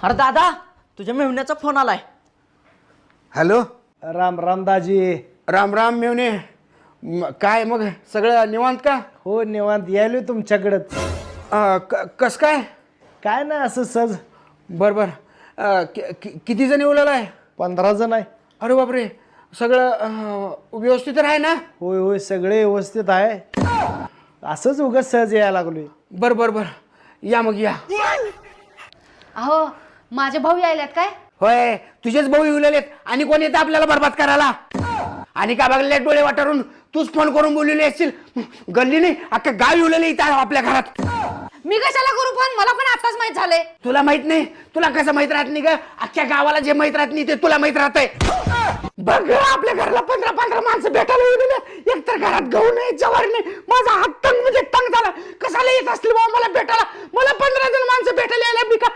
अरे दादा तुझ्या मेहुण्याचा फोन आलाय. हॅलो. राम राम दाजी. राम राम मेवणे. काय मग सगळं निवांत का? हो निवांत यायलो तुमच्याकडंच. कस काय? काय नाही असं सहज. बरं बरं. किती जण येऊ आहे? 15 जण आहे. अरे बापरे. सगळं व्यवस्थित आहे ना? होय होय सगळे व्यवस्थित आहे. असंच उगाच सहज यायला लागलोय. बरं बरं बरं या मग या. अहो माझे भाऊ यायल्यात काय? होय तुझेच भाऊ येऊ लागलेत. आणि कोण येतं आपल्याला बरबाद करायला? आणि का बघले डोळे वाटारून तूच फोन करून बोललेली असतील. गल्ली नाही अख्खं गाव येऊ लागले इथं आपल्या घरात. मी कशाला करू फोन? मला पण आताच माहित झालंय. तुला माहित नाही? तुला कसं माहित राहत नाही का? अख्ख्या गावाला जे माहित राहत नाही ते तुला माहित राहतंय. बघ आपल्या घराला 15 माणसं भेटायला येऊ दिले. एकतर घरात गहू नाही जवारी नाही. माझा हात तंग म्हणजे तंग झाला. कशाला येत असतील बाबा मला भेटायला? मला 15 जण माणसं भेटायला यायला मी का